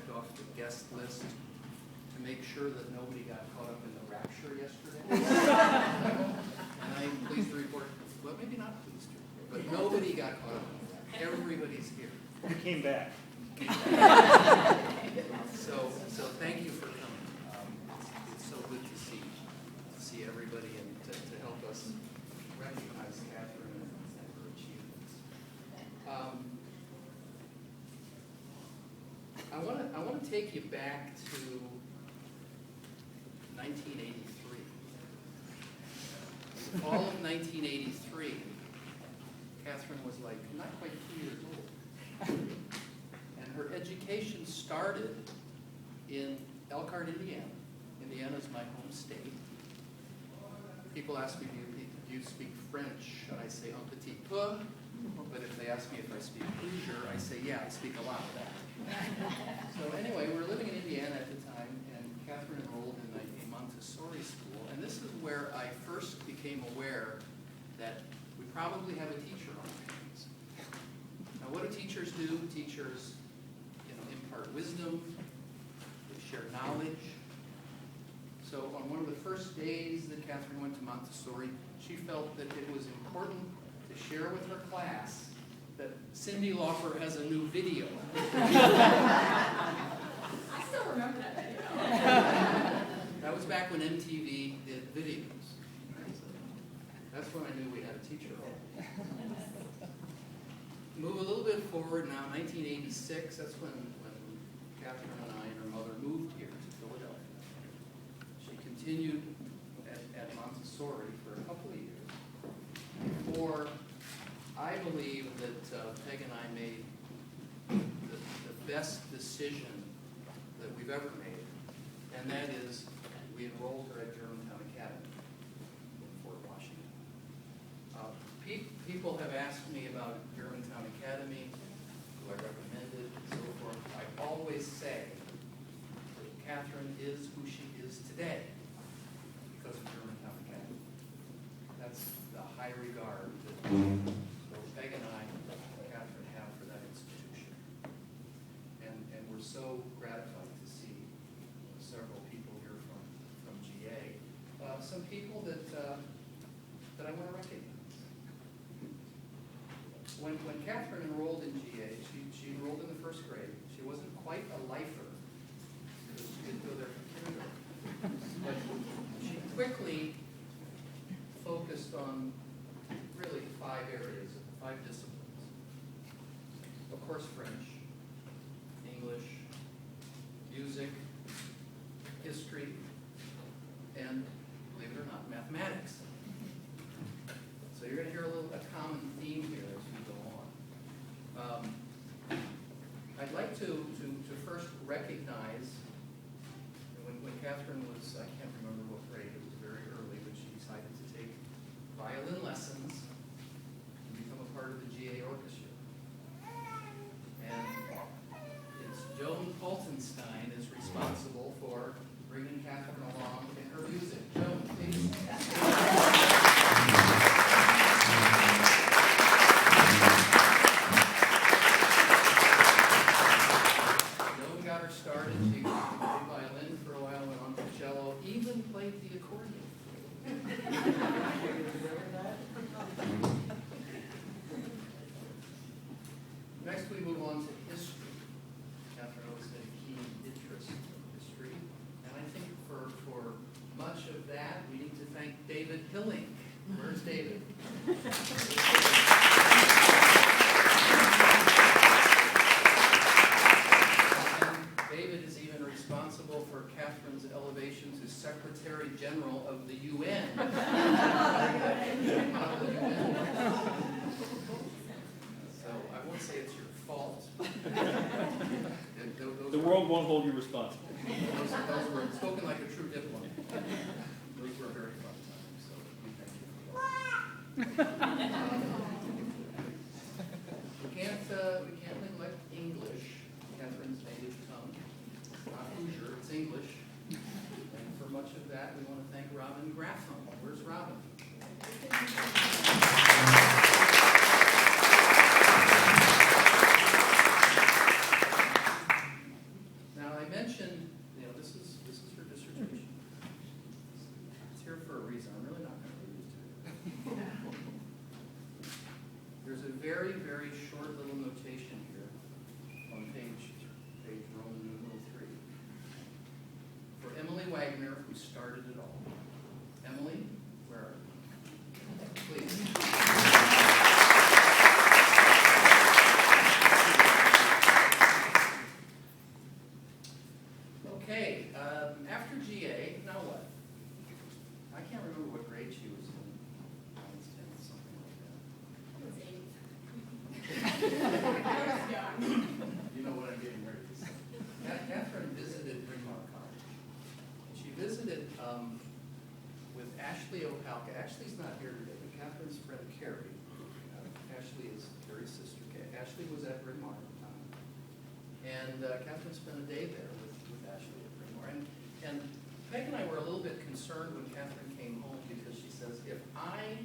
checked off the guest list to make sure that nobody got caught up in the rapture yesterday. And I'm pleased to report, well, maybe not pleased to report, but nobody got caught up in the rapture. Everybody's here. We came back. So thank you for coming. It's so good to see everybody and to help us recognize Catherine and her achievements. I want to take you back to 1983. The fall of 1983, Catherine was like not quite 2 years old. And her education started in Elkhart, Indiana. Indiana's my home state. People ask me, do you speak French? And I say un petit peu. But if they ask me if I speak Hoosier, I say, yeah, I speak a lot of that. So anyway, we were living in Indiana at the time, and Catherine enrolled in a Montessori school. And this is where I first became aware that we probably have a teacher on our hands. Now, what do teachers do? Teachers, impart wisdom, they share knowledge. So on one of the first days that Catherine went to Montessori, she felt that it was important to share with her class that Cyndi Lauper has a new video. I still remember that video. That was back when MTV did videos. That's when I knew we had a teacher. Move a little bit forward now, 1986, that's when Catherine and I and her mother moved here to Philadelphia. She continued at Montessori for a couple of years before I believe that Peg and I made the best decision that we've ever made, and that is we enrolled her at Germantown Academy in Fort Washington. People have asked me about Germantown Academy, who I recommended, and so forth. I always say that Catherine is who she is today because of Germantown Academy. That's the high regard that both Peg and I, Catherine, have for that institution. And we're so gratified to see several people here from GA. Some people that I want to recognize. When Catherine enrolled in GA, she enrolled in the first grade. She wasn't quite a lifer, because she didn't go there for kindergarten. But she quickly focused on really 5 areas, 5 disciplines. Of course, French, English, music, history, and, believe it or not, mathematics. So you're going to hear a common theme here as we go on. I'd like to first recognize when Catherine was, I can't remember what grade, it was very early, but she decided to take violin lessons and become a part of the GA orchestra. And it's Joan Poltenstein is responsible for bringing Catherine along in her music. Joan, please. Started, she played violin for a while, went on to cello, even played the accordion. Next we move on to history. Catherine always had a keen interest in history, and I think for much of that we need to thank David Hilling. Where's David? David is even responsible for Catherine's elevation to Secretary General of the UN. So I won't say it's your fault. The world won't hold you responsible. Those were spoken like a true diplomat. Those were very fun times, so we thank you for that. We can't neglect English, Catherine's native tongue. Not Hoosier, it's English. And for much of that, we want to thank Robin Graffam. Where's Robin? Now, Ashley's not here today, but Catherine's friend Carrie, Ashley is Carrie's sister. Ashley was at Bryn Mawr at the time. And Catherine spent a day there with Ashley at Bryn Mawr. And Peg and I were a little bit concerned when Catherine came home because she says, if I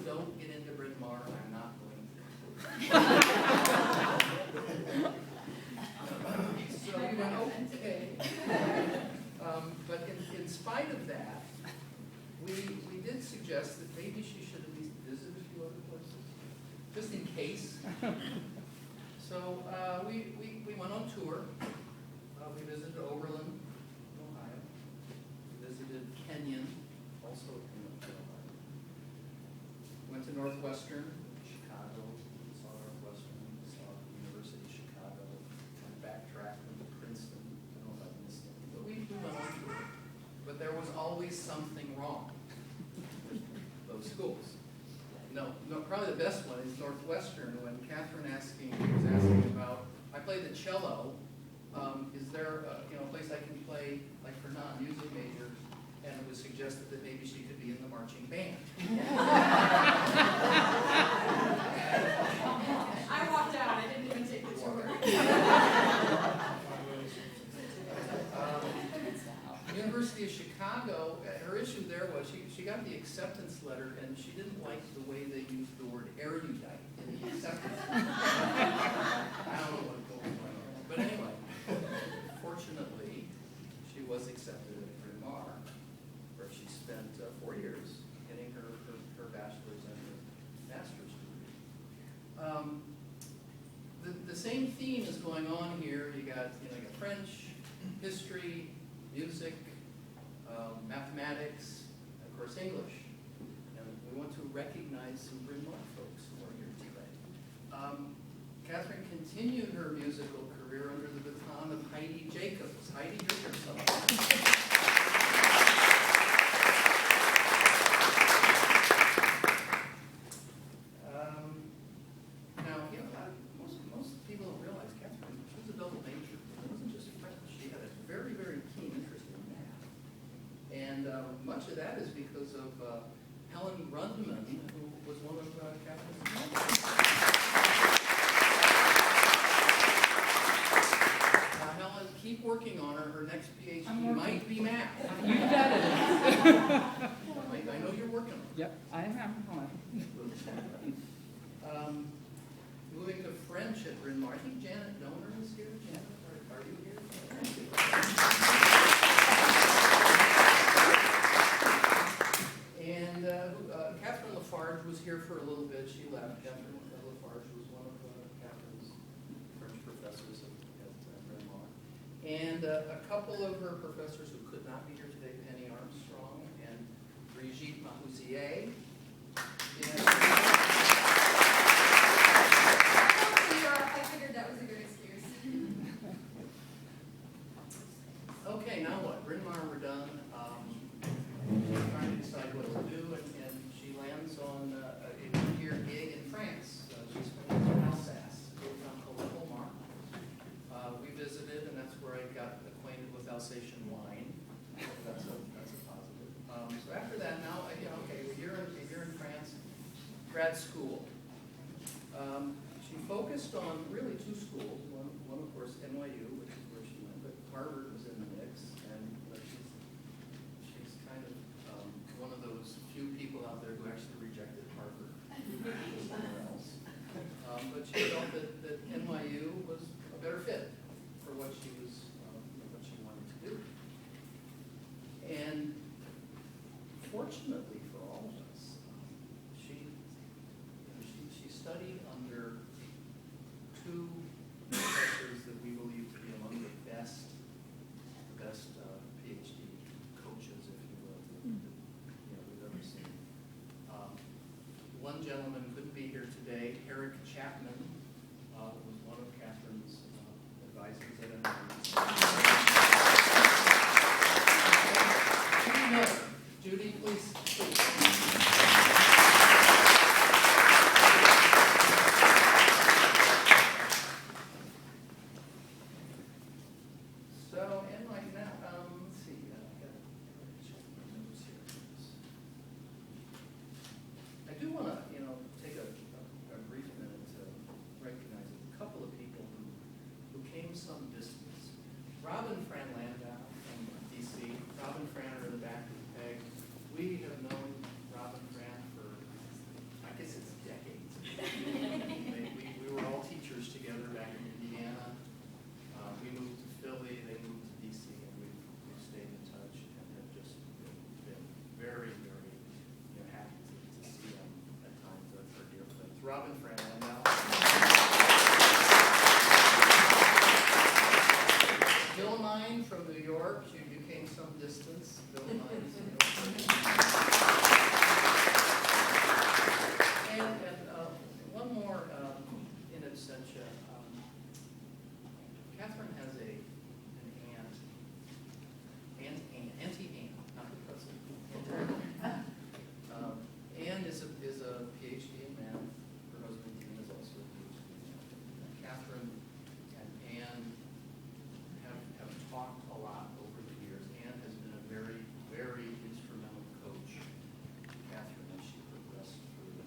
don't get into Bryn Mawr, I'm not going to. So we went, okay. But in spite of that, we did suggest that maybe she should at least visit a few other places, just in case. So we went on tour. We visited Oberlin, Ohio. We visited Kenyon, also in Ohio. Went to Northwestern, Chicago. We saw Northwestern. We saw the University of Chicago. Went backtracked into Princeton. I don't know if I missed it. But we went on tour. But there was always something wrong with those schools. No, probably the best one is Northwestern. When Catherine was asking about, I play the cello. Is there a place I can play, like for non-music majors? And it was suggested that maybe she could be in the marching band. I walked out. I didn't even take the tour. University of Chicago, her issue there was she got the acceptance letter and she didn't like the way they used the word erudite in the acceptance letter. I don't know what goes on. But anyway, fortunately, she was accepted at Bryn Mawr, where she spent 4 years getting her bachelor's and her master's degree. The same theme is going on here. You got French, history, music, mathematics, and of course English. And we want to recognize some Bryn Mawr folks who are here today. Catherine continued her musical career under the baton of Heidi Jacobs. Heidi, you're here somewhere. Most people don't realize Catherine, she was a double major. It wasn't just French. She had a very, very keen interest in math. And much of that is because of Helen Rundman, who was one of Catherine's mentors. Helen, keep working on her. Her next PhD might be math. You got it. I know you're working on it. Yep, I am. Moving to French at Bryn Mawr. I think Janet Donor is here. Janet, are you here? And Catherine Lafarge was here for a little bit. She left. Catherine Lafarge was one of Catherine's French professors at Bryn Mawr. And a couple of her professors who could not be here today, Penny Armstrong and Brigitte Mahouzier. I figured that was a good excuse. Okay, now what? Bryn Mawr, we're done. Trying to decide what to do, and she lands on a one-year gig in France. She's from Alsace, a town called Colmar. We visited, and that's where I got acquainted with Alsatian wine. That's a positive. So after that, now okay, you're in France, grad school. She focused on really two schools. One of course, NYU, which is where she went, but Harvard was in the mix, and she's kind of one of those few people out there who actually rejected Harvard somewhere else. But she felt that NYU was a better fit for what she wanted to do. And fortunately for all of us, she studied under two professors that we believe to be among the best PhD coaches, if you will, that we've ever seen. One gentleman couldn't be here today. Eric Chapman was one of Catherine's advisors at NYU. Judy, please. So, and like now, let's see. I've got to check my notes here. some distance. Rob and Fran Landau from DC, Rob and Fran are in the back of the peg. We have known Rob and Fran for, I guess it's decades. We were all teachers together back in Indiana. We moved to Philly, they moved to DC, and we've stayed in touch and have just been very, very happy to see them at times. That's our dear friends. Rob and Fran Landau. Bill Mine from New York, you came some distance. Bill Mine. And one more in absentia. Catherine has an Auntie Ann, not the president. Ann is a PhD in math. Her husband Dean is also a PhD in math. Catherine and Ann have talked a lot over the years. Ann has been a very, very instrumental coach to Catherine as she progressed through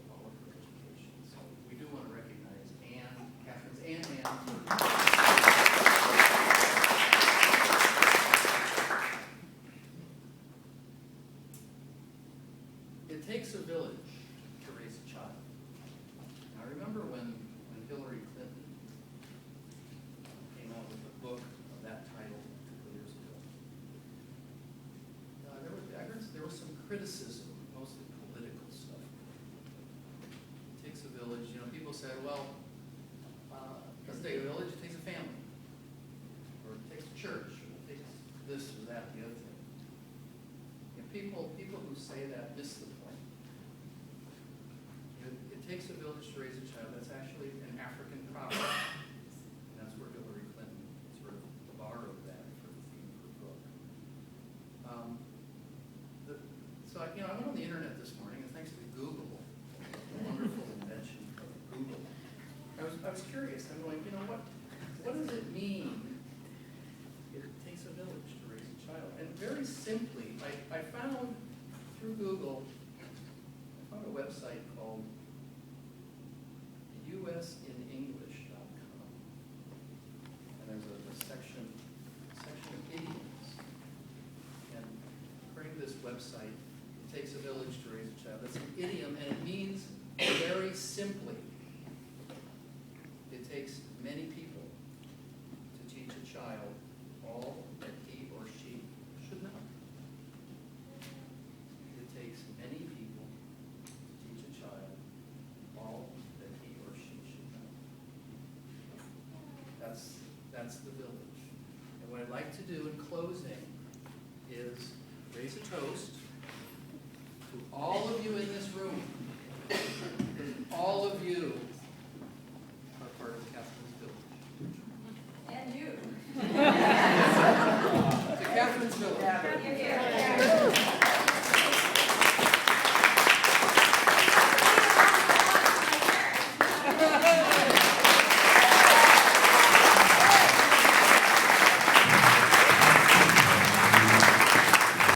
all of her education. So we do want to recognize Ann, Catherine's Ann. It takes a village to raise a child. Now, I remember when Hillary Clinton came out with a book of that title a couple years ago. There was some criticism, mostly political stuff. It takes a village. People said, well, doesn't take a village, it takes a family. Or it takes a church, or it takes this or that, the other thing. People who say that miss the point. It takes a village to raise a child. That's actually an African proverb. And that's where Hillary Clinton sort of borrowed that for the theme of her book. So I went on the internet this morning, and thanks to Google, the wonderful invention of Google, I was curious. I'm going, what does it mean? It takes a village to raise a child. And very simply, I found through Google, I found a website called usinenglish.com. And there's a section of idioms. And according to this website, it takes a village to raise a child. That's an idiom, and it means very simply, it takes many people to teach a child all that he or she should know. It takes many people to teach a child all that he or she should know. That's the village. And what I'd like to do in closing is raise a toast to all of you in this